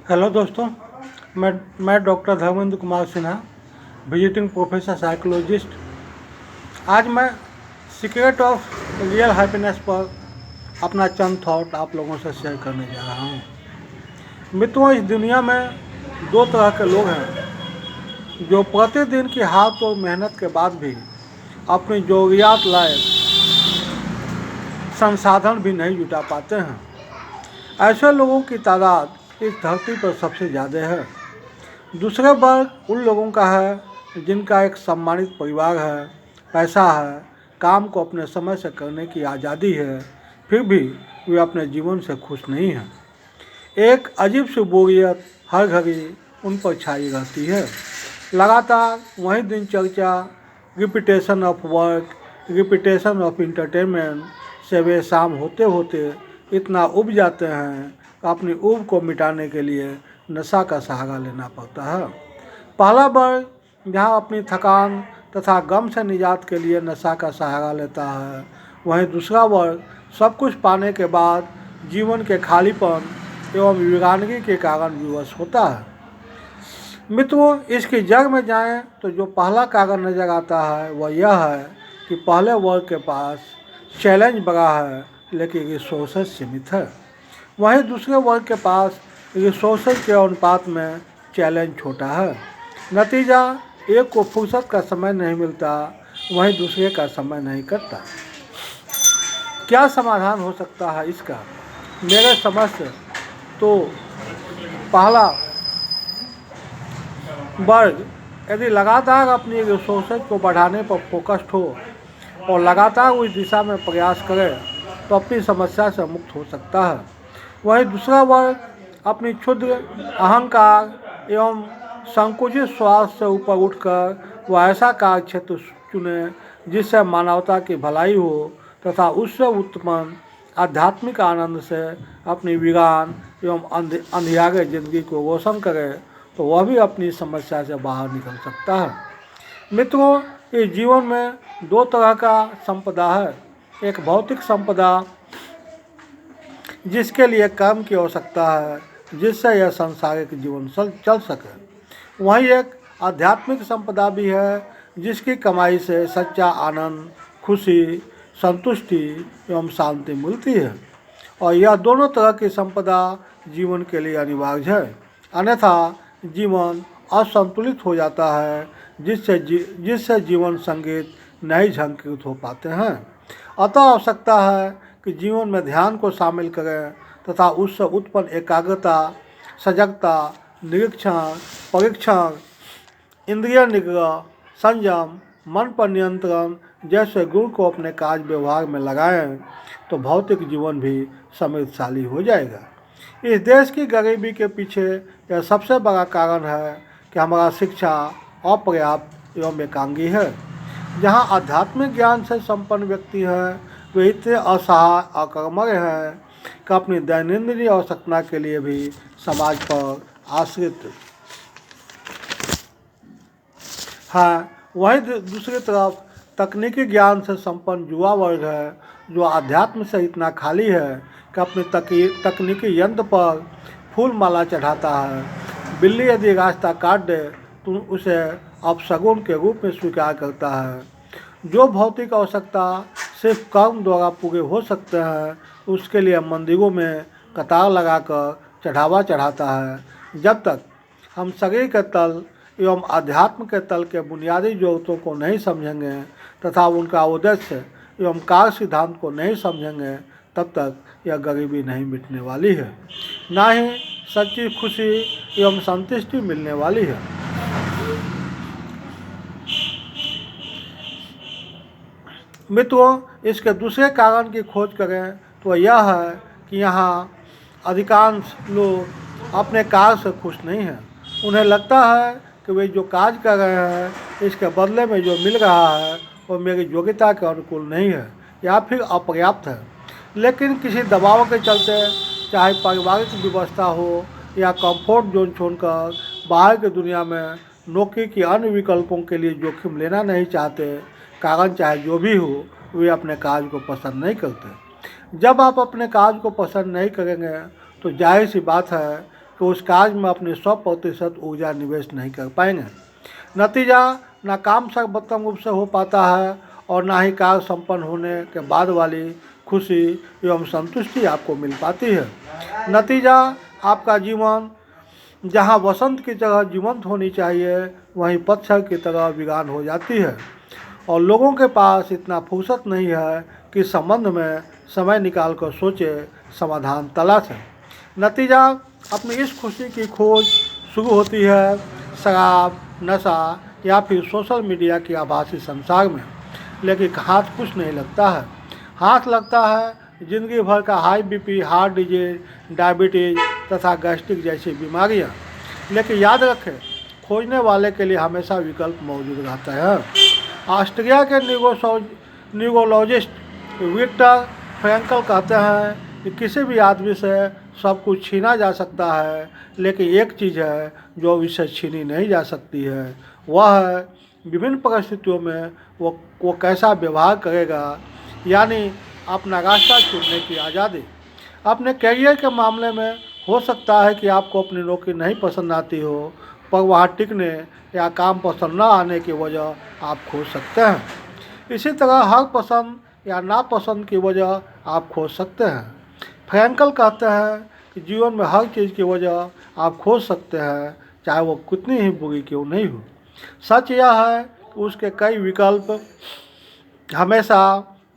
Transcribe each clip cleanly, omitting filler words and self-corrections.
Hello दोस्तों, मैं doctor Dharmendra Kumar Sinha, visiting professor psychologist. आज मैं सीक्रेट ऑफ रियल हैप्पीनेस पर अपना चंद थॉट आप लोगों से शेयर करने जा रहा हूँ। मित्रों, इस दुनिया में दो तरह के लोग हैं जो प्रतिदिन की हाथ और मेहनत के बाद भी अपनी ज़रूरियात लायक संसाधन भी नहीं जुटा पाते हैं। ऐसे लोगों की तादाद इस धरती पर सबसे ज़्यादा है। दूसरा वर्ग उन लोगों का है जिनका एक सम्मानित परिवार है, पैसा है, काम को अपने समय से करने की आज़ादी है, फिर भी वे अपने जीवन से खुश नहीं हैं। एक अजीब सी बोरियत हर घड़ी उन पर छाई रहती है। लगातार वही दिनचर्या, repetition of work, repetition of entertainment से वे शाम होते होते इतना उब जाते हैं कि अपनी ऊब को मिटाने के लिए नशा का सहारा लेना पड़ता है। पहला वर्ग जहाँ अपनी थकान तथा गम से निजात के लिए नशा का सहारा लेता है, वहीं दूसरा वर्ग सब कुछ पाने के बाद जीवन के खालीपन एवं वीरानगी के कारण विवश होता है। मित्रों, इसकी जड़ में जाएं तो जो पहला कारण नजर आता है वह यह है कि पहले वर्ग के पास चैलेंज बड़ा है लेकिन रिसोर्सेज सीमित है, वहीं दूसरे वर्ग के पास रिसोर्सेज के अनुपात में चैलेंज छोटा है। नतीजा, एक को फुर्सत का समय नहीं मिलता, वहीं दूसरे का समय नहीं कटता। क्या समाधान हो सकता है इसका? मेरे समझ से तो पहला वर्ग यदि लगातार अपनी रिसोर्सेज को बढ़ाने पर फोकस्ड हो और लगातार उस दिशा में प्रयास करे तो अपनी समस्या से मुक्त हो सकता है। वहीं दूसरा वर्ग अपनी क्षुद्र अहंकार एवं संकुचित स्वार्थ से ऊपर उठकर वह ऐसा कार्य क्षेत्र चुने जिससे मानवता की भलाई हो तथा उससे उत्पन्न आध्यात्मिक आनंद से अपनी वीरान एवं अंधियारे जिंदगी को रोशन करे तो वह भी अपनी समस्या से बाहर निकल सकता है। मित्रों, इस जीवन में दो तरह का संपदा है। एक भौतिक संपदा जिसके लिए कर्म की आवश्यकता है जिससे यह सांसारिक जीवन चल सके, वहीं एक आध्यात्मिक संपदा भी है जिसकी कमाई से सच्चा आनंद, खुशी, संतुष्टि एवं शांति मिलती है। और यह दोनों तरह की संपदा जीवन के लिए अनिवार्य है, अन्यथा जीवन असंतुलित हो जाता है जिससे जीवन संगीत नहीं झंकृत हो पाते हैं। अतः आवश्यकता है कि जीवन में ध्यान को शामिल करें तथा उससे उत्पन्न एकाग्रता, सजगता, निरीक्षण, परीक्षण, इंद्रिय निग्रह, संयम, मन पर नियंत्रण जैसे गुण को अपने कार्य व्यवहार में लगाएं तो भौतिक जीवन भी समृद्धशाली हो जाएगा। इस देश की गरीबी के पीछे यह सबसे बड़ा कारण है कि हमारा शिक्षा अपर्याप्त एवं एकांगी है। जहाँ आध्यात्मिक ज्ञान से संपन्न व्यक्ति है वे इतने असहाय अकर्मण्य हैं कि अपनी दैनंदिन आवश्यकता के लिए भी समाज पर आश्रित है। वहीं दूसरी तरफ तकनीकी ज्ञान से संपन्न युवा वर्ग है जो आध्यात्म से इतना खाली है कि अपने तकनीकी यंत्र पर फूल माला चढ़ाता है। बिल्ली यदि रास्ता काट दे तो उसे अपशगुन के रूप में स्वीकार करता है। जो भौतिक आवश्यकता सिर्फ कर्म द्वारा पूरे हो सकते हैं उसके लिए मंदिरों में कतार लगाकर चढ़ावा चढ़ाता है। जब तक हम शरीर के तल एवं आध्यात्म के तल के बुनियादी जरूरतों को नहीं समझेंगे तथा उनका उद्देश्य एवं कार्य सिद्धांत को नहीं समझेंगे तब तक यह गरीबी नहीं मिटने वाली है, ना ही सच्ची खुशी एवं संतुष्टि मिलने वाली है। मित्रों, इसके दूसरे कारण की खोज करें तो यह है कि यहाँ अधिकांश लोग अपने कार्य से खुश नहीं हैं। उन्हें लगता है कि वे जो कार्य कर रहे हैं इसके बदले में जो मिल रहा है वो मेरी योग्यता के अनुकूल नहीं है या फिर अपर्याप्त है। लेकिन किसी दबाव के चलते, चाहे पारिवारिक व्यवस्था हो या कंफर्ट जोन छोड़कर बाहर की दुनिया में नौकरी की अन्य विकल्पों के लिए जोखिम लेना नहीं चाहते, कारण चाहे जो भी हो, वे अपने कार्य को पसंद नहीं करते। जब आप अपने कार्य को पसंद नहीं करेंगे तो जाहिर सी बात है कि उस कार्य में अपनी 100% ऊर्जा निवेश नहीं कर पाएंगे। नतीजा ना काम सर्वोत्तम रूप से हो पाता है और ना ही कार्य संपन्न होने के बाद वाली खुशी एवं संतुष्टि आपको मिल पाती है। नतीजा आपका जीवन जहाँ वसंत की तरह जीवंत होनी चाहिए वहीं पतझड़ की तरह वीरान हो जाती है और लोगों के पास इतना फुर्सत नहीं है कि संबंध में समय निकाल कर सोचे, समाधान तलाशें। नतीजा अपनी इस खुशी की खोज शुरू होती है शराब, नशा या फिर सोशल मीडिया के आभासी संसार में, लेकिन हाथ कुछ नहीं लगता है। हाथ लगता है जिंदगी भर का high BP, heart disease, diabetes तथा गैस्ट्रिक जैसी बीमारियां। लेकिन याद रखें, खोजने वाले के लिए हमेशा विकल्प मौजूद रहता है। ऑस्ट्रिया के न्यूरोलॉजिस्ट विक्टर फ्रैंकल कहते हैं कि किसी भी आदमी से सब कुछ छीना जा सकता है, लेकिन एक चीज़ है जो इससे छीनी नहीं जा सकती है, वह है विभिन्न परिस्थितियों में वो कैसा व्यवहार करेगा, यानी अपना रास्ता चुनने की आज़ादी। अपने करियर के मामले में हो सकता है कि आपको अपनी नौकरी नहीं पसंद आती हो, पर वहाँ टिकने या काम पसंद न आने की वजह आप खोज सकते हैं। इसी तरह हर पसंद या नापसंद की वजह आप खोज सकते हैं। फ्रैंकल कहते हैं कि जीवन में हर चीज़ की वजह आप खोज सकते हैं, चाहे वो कितनी ही बुरी क्यों नहीं हो। सच यह है कि उसके कई विकल्प हमेशा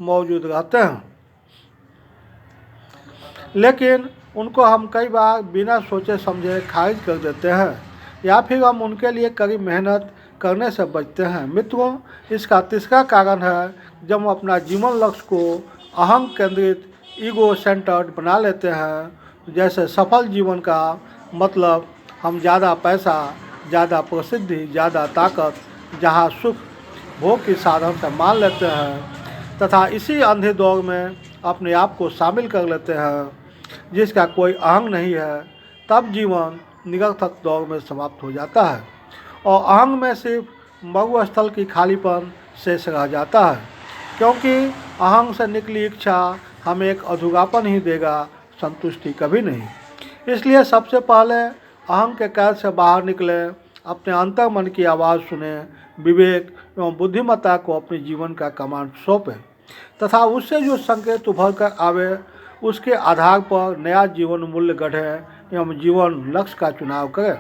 मौजूद रहते हैं, लेकिन उनको हम कई बार बिना सोचे समझे खारिज कर देते हैं या फिर हम उनके लिए कड़ी मेहनत करने से बचते हैं। मित्रों, इसका तीसरा कारण है जब हम अपना जीवन लक्ष्य को अहम केंद्रित, ईगो सेंटर्ड बना लेते हैं। जैसे सफल जीवन का मतलब हम ज़्यादा पैसा, ज़्यादा प्रसिद्धि, ज़्यादा ताकत, जहाँ सुख भोग की साधन से मान लेते हैं तथा इसी अंधे दौड़ में अपने आप को शामिल कर लेते हैं जिसका कोई अहंग नहीं है, तब जीवन निरर्थक दौड़ में समाप्त हो जाता है और अहंग में सिर्फ मरुस्थल की खालीपन शेष रह जाता है, क्योंकि अहंग से निकली इच्छा हमें एक अधूरापन ही देगा, संतुष्टि कभी नहीं। इसलिए सबसे पहले अहंग के कैद से बाहर निकले, अपने अंतर मन की आवाज़ सुने, विवेक एवं बुद्धिमत्ता को अपने जीवन का कमांड सौंपें तथा उससे जो संकेत उभर कर आवे उसके आधार पर नया जीवन मूल्य गढ़ें एवं जीवन लक्ष्य का चुनाव करें।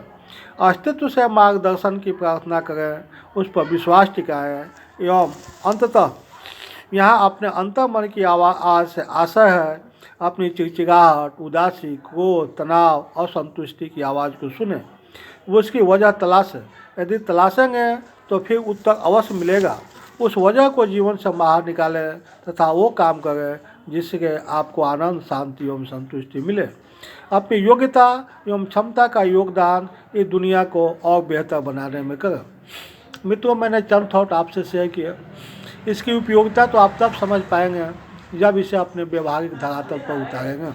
अस्तित्व से मार्गदर्शन की प्रार्थना करें, उस पर विश्वास टिकाएं एवं अंततः यहाँ अपने अंतर मन की आवाज़ से आशय है अपनी चिड़चिड़ाहट, उदासी, क्रोध, तनाव, असंतुष्टि की आवाज़ को सुने, वो उसकी वजह तलाशें। यदि तलाशेंगे तो फिर उत्तर अवश्य मिलेगा। उस वजह को जीवन से बाहर निकालें तथा वो काम करें जिससे आपको आनंद, शांति एवं संतुष्टि मिले। अपनी योग्यता एवं क्षमता का योगदान इस दुनिया को और बेहतर बनाने में करें। मित्रों, मैंने चंद थॉट आपसे शेयर किए। इसकी उपयोगिता तो आप तब समझ पाएंगे जब इसे अपने व्यवहारिक धरातल पर उतारेंगे।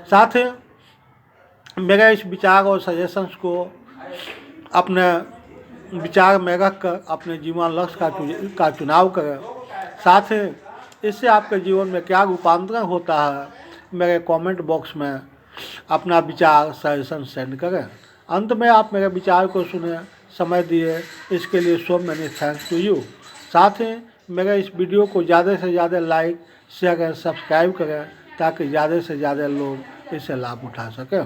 साथ ही मेरे इस विचार और सजेशंस को अपने विचार में रख कर अपने जीवन लक्ष्य का चुनाव करें। साथ ही इससे आपके जीवन में क्या रूपांतरण होता है, मेरे कमेंट बॉक्स में अपना विचार, सजेशन सेंड करें। अंत में आप मेरे विचार को सुने, समय दिए, इसके लिए so many thanks to you. साथ ही मेरे इस वीडियो को ज़्यादा से ज़्यादा लाइक, शेयर करें, सब्सक्राइब करें ताकि ज़्यादा से ज़्यादा लोग इससे लाभ उठा सकें।